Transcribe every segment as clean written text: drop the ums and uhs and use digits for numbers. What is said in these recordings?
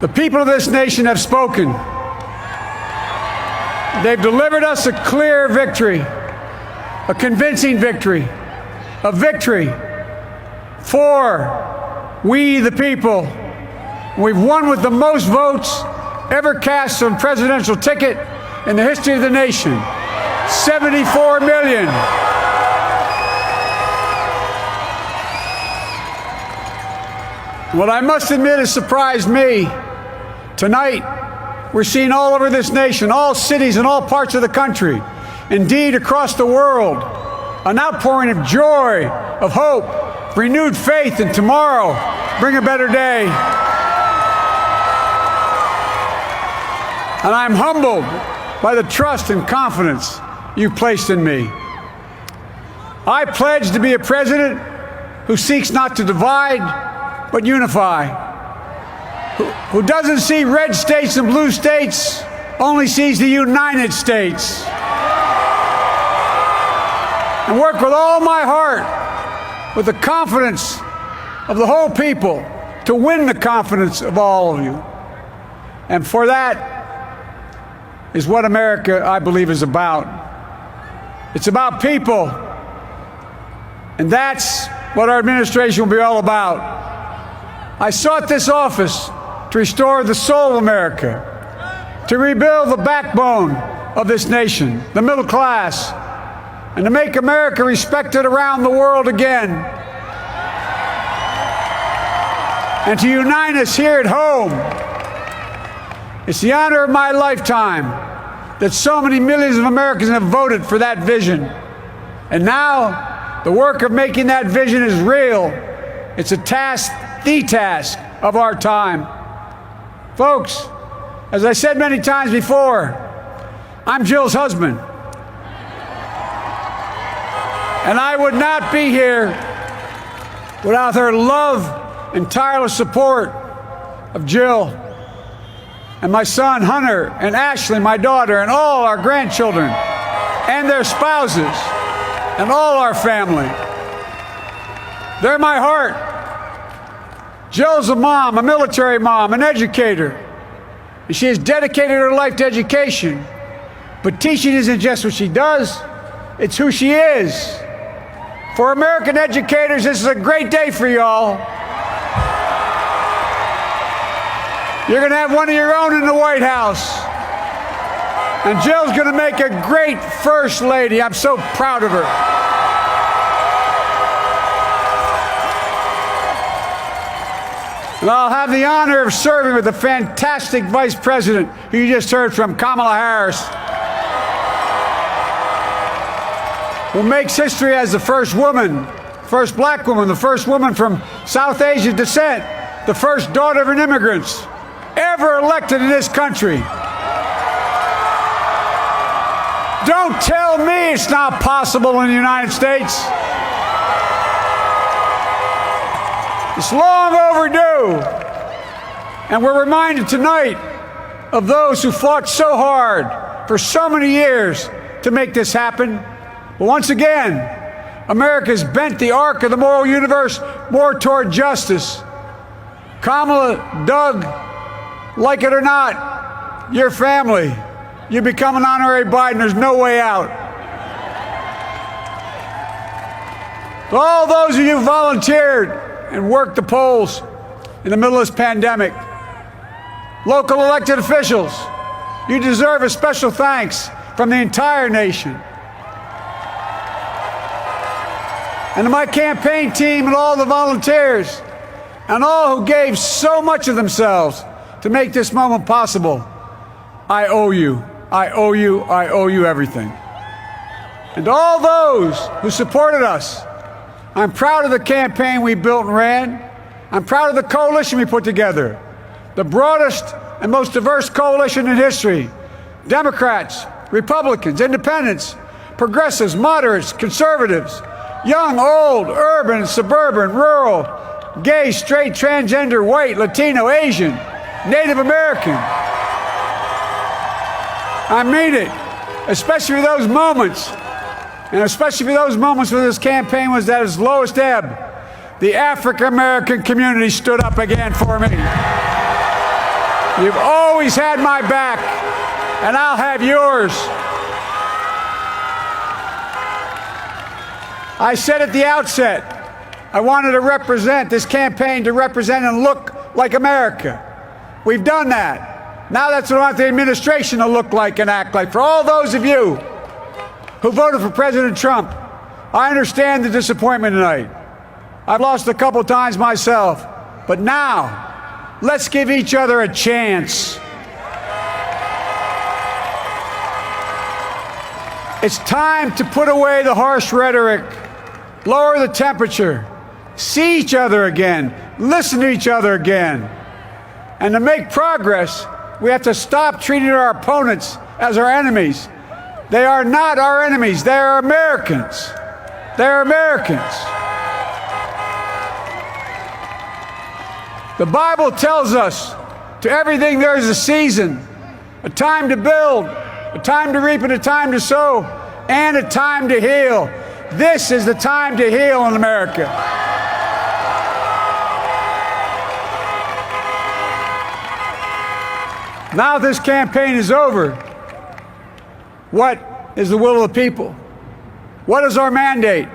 The people of this nation have spoken. They've delivered us a clear victory, a convincing victory, a victory for we the people. We've won with the most votes ever cast on a presidential ticket in the history of the nation. 74 million. What I must admit has surprised me. Tonight, we're seeing all over this nation, all cities and all parts of the country, indeed across the world, an outpouring of joy, of hope, renewed faith in tomorrow, bring a better day. And I'm humbled by the trust and confidence you've placed in me. I pledge to be a president who seeks not to divide, but unify. Who doesn't see red states and blue states, only sees the United States. And work with all my heart, with the confidence of the whole people, to win the confidence of all of you. And for that is what America, I believe, is about. It's about people. And that's what our administration will be all about. I sought this office to restore the soul of America, to rebuild the backbone of this nation, the middle class, and to make America respected around the world again, and to unite us here at home. It's the honor of my lifetime that so many millions of Americans have voted for that vision. And now, the work of making that vision is real. It's a task, the task of our time. Folks, as I said many times before, I'm Jill's husband. And I would not be here without her love and tireless support of Jill and my son Hunter and Ashley, my daughter, and all our grandchildren and their spouses and all our family. They're my heart. Jill's a mom, a military mom, an educator, and she has dedicated her life to education. But teaching isn't just what she does, it's who she is. For American educators, this is a great day for y'all. You're going to have one of your own in the White House. And Jill's going to make a great First Lady. I'm so proud of her. And I'll have the honor of serving with the fantastic Vice President who you just heard from, Kamala Harris, who makes history as the first woman, first black woman, the first woman from South Asian descent, the first daughter of an immigrant ever elected in this country. Don't tell me it's not possible in the United States. It's long overdue. And we're reminded tonight of those who fought so hard for so many years to make this happen. But once again, America's bent the arc of the moral universe more toward justice. Kamala, Doug, like it or not, your family, you become an honorary Biden, there's no way out. To all those of you who volunteered and worked the polls in the middle of this pandemic, local elected officials, you deserve a special thanks from the entire nation. And to my campaign team and all the volunteers and all who gave so much of themselves to make this moment possible, I owe you. I owe you. I owe you everything. And to all those who supported us, I'm proud of the campaign we built and ran. I'm proud of the coalition we put together, the broadest and most diverse coalition in history. Democrats, Republicans, independents, progressives, moderates, conservatives, young, old, urban, suburban, rural, gay, straight, transgender, white, Latino, Asian, Native American. I mean it, especially for those moments. And especially for those moments when this campaign was at its lowest ebb, the African American community stood up again for me. You've always had my back, and I'll have yours. I said at the outset, I wanted to represent this campaign to represent and look like America. We've done that. Now that's what I want the administration to look like and act like. For all those of you who voted for President Trump, I understand the disappointment tonight. I've lost a couple times myself, but now let's give each other a chance. It's time to put away the harsh rhetoric, lower the temperature, see each other again, listen to each other again. And to make progress, we have to stop treating our opponents as our enemies. They are not our enemies. They are Americans. They're Americans. The Bible tells us to everything there is a season, a time to build, a time to reap and a time to sow, and a time to heal. This is the time to heal in America. Now this campaign is over. What is the will of the people? What is our mandate?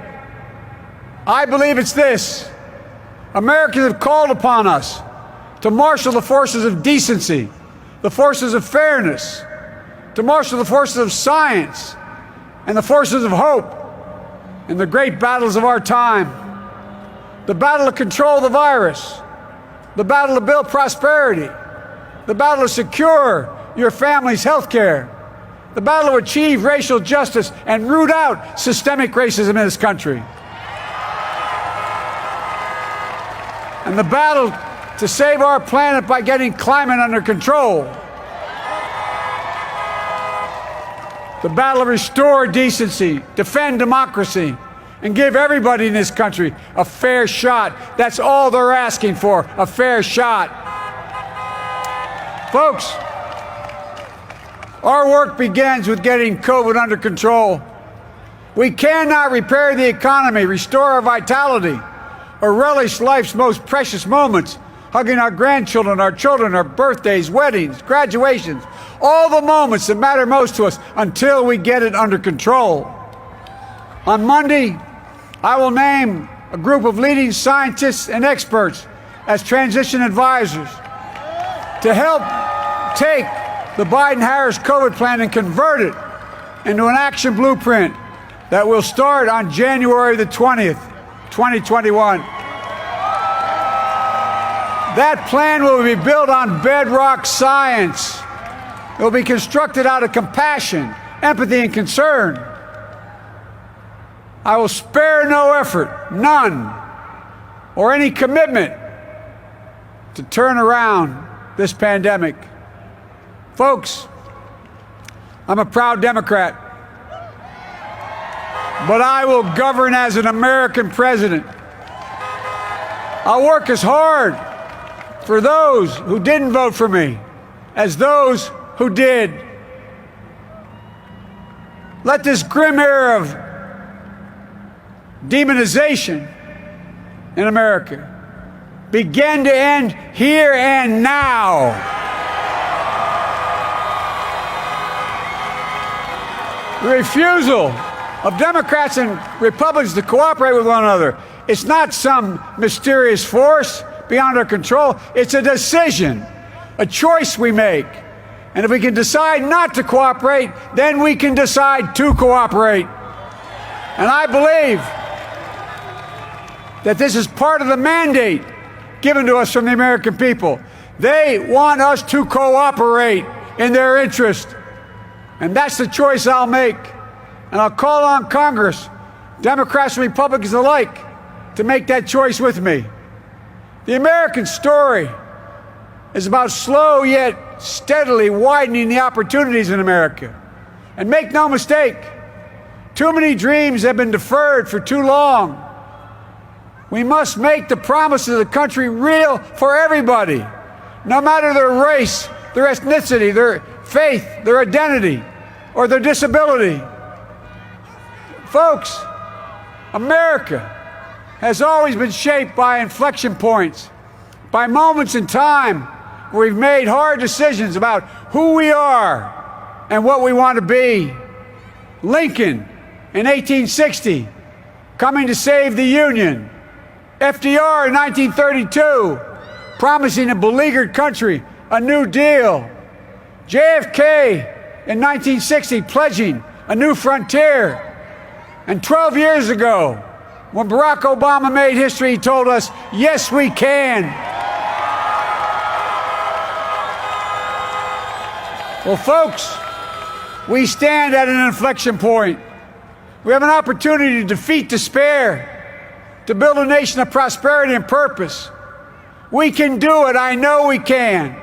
I believe it's this. Americans have called upon us to marshal the forces of decency, the forces of fairness, to marshal the forces of science and the forces of hope in the great battles of our time. The battle to control the virus, the battle to build prosperity, the battle to secure your family's health care, the battle to achieve racial justice and root out systemic racism in this country, and the battle to save our planet by getting climate under control, the battle to restore decency, defend democracy, and give everybody in this country a fair shot. That's all they're asking for, a fair shot. Folks, our work begins with getting COVID under control. We cannot repair the economy, restore our vitality, or relish life's most precious moments, hugging our grandchildren, our children, our birthdays, weddings, graduations, all the moments that matter most to us until we get it under control. On Monday, I will name a group of leading scientists and experts as transition advisors to help take the Biden-Harris COVID plan and convert it into an action blueprint that will start on January the 20th, 2021. That plan will be built on bedrock science. It will be constructed out of compassion, empathy, and concern. I will spare no effort, none, or any commitment to turn around this pandemic. Folks, I'm a proud Democrat, but I will govern as an American president. I'll work as hard for those who didn't vote for me as those who did. Let this grim era of demonization in America begin to end here and now. The refusal of Democrats and Republicans to cooperate with one another, it's not some mysterious force beyond our control. It's a decision, a choice we make. And if we can decide not to cooperate, then we can decide to cooperate. And I believe that this is part of the mandate given to us from the American people. They want us to cooperate in their interest. And that's the choice I'll make. And I'll call on Congress, Democrats and Republicans alike, to make that choice with me. The American story is about slow yet steadily widening the opportunities in America. And make no mistake, too many dreams have been deferred for too long. We must make the promises of the country real for everybody, no matter their race, their ethnicity, their faith, their identity, or their disability. Folks, America has always been shaped by inflection points, by moments in time where we've made hard decisions about who we are and what we want to be. Lincoln in 1860, coming to save the Union. FDR in 1932, promising a beleaguered country a new deal. JFK in 1960, pledging a new frontier. And 12 years ago, when Barack Obama made history, he told us, yes, we can. Well, folks, we stand at an inflection point. We have an opportunity to defeat despair, to build a nation of prosperity and purpose. We can do it. I know we can.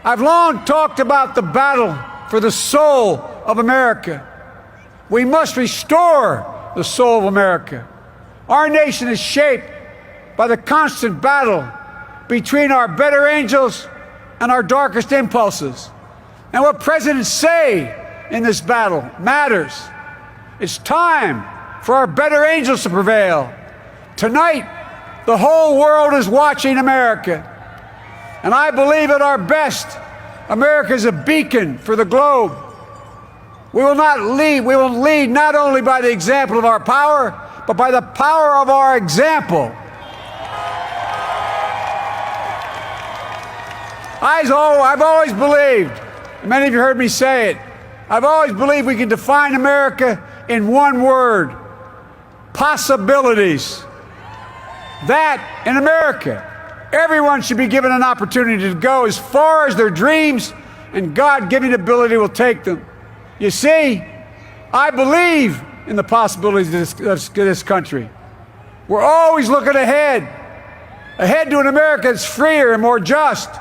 I've long talked about the battle for the soul of America. We must restore the soul of America. Our nation is shaped by the constant battle between our better angels and our darkest impulses. And what presidents say in this battle matters. It's time for our better angels to prevail. Tonight, the whole world is watching America. And I believe at our best, America is a beacon for the globe. We will lead not only by the example of our power, but by the power of our example. I've always believed, and many of you heard me say it, I've always believed we can define America in one word: possibilities. That in America, everyone should be given an opportunity to go as far as their dreams and God-given ability will take them. You see, I believe in the possibilities of this country. We're always looking ahead to an America that's freer and more just,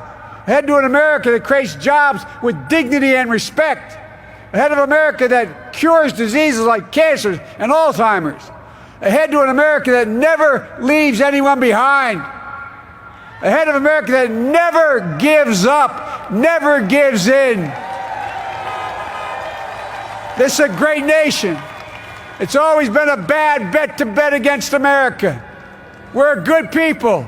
ahead to an America that creates jobs with dignity and respect, ahead of America that cures diseases like cancer and Alzheimer's, ahead to an America that never leaves anyone behind, ahead of America that never gives up, never gives in. This is a great nation. It's always been a bad bet to bet against America. We're a good people.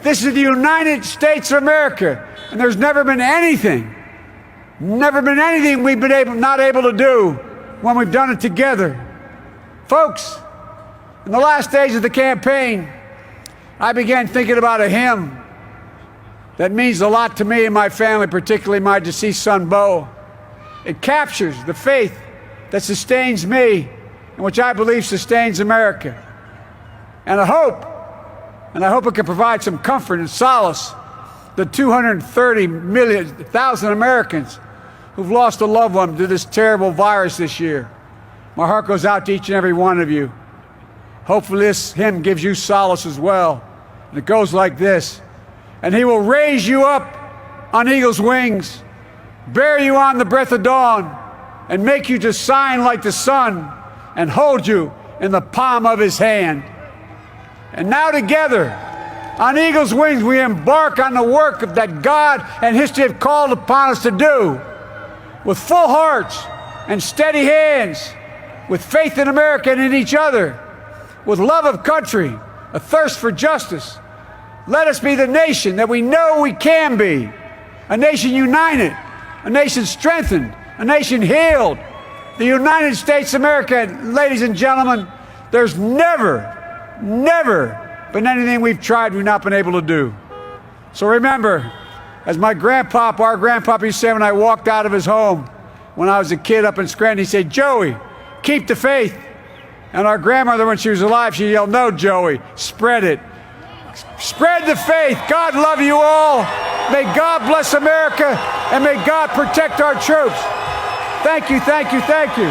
This is the United States of America, and there's never been anything we've been not able to do when we've done it together. Folks, in the last days of the campaign, I began thinking about a hymn that means a lot to me and my family, particularly my deceased son, Bo. It captures the faith that sustains me and which I believe sustains America. And I hope it can provide some comfort and solace the 230,000 Americans who've lost a loved one to this terrible virus this year. My heart goes out to each and every one of you. Hopefully this hymn gives you solace as well. And it goes like this: and he will raise you up on eagle's wings, bear you on the breath of dawn, and make you to shine like the sun, and hold you in the palm of his hand. And now together, on eagle's wings, we embark on the work that God and history have called upon us to do, with full hearts and steady hands, with faith in America and in each other, with love of country, a thirst for justice. Let us be the nation that we know we can be, a nation united, a nation strengthened, a nation healed. The United States of America, ladies and gentlemen, there's never been anything we've tried we've not been able to do. So remember, as our grandpapa used to say when I walked out of his home when I was a kid up in Scranton, he said, "Joey, keep the faith." And our grandmother, when she was alive, she yelled, "No, Joey, spread it. Spread the faith." God love you all. May God bless America, and may God protect our troops. Thank you, thank you, thank you.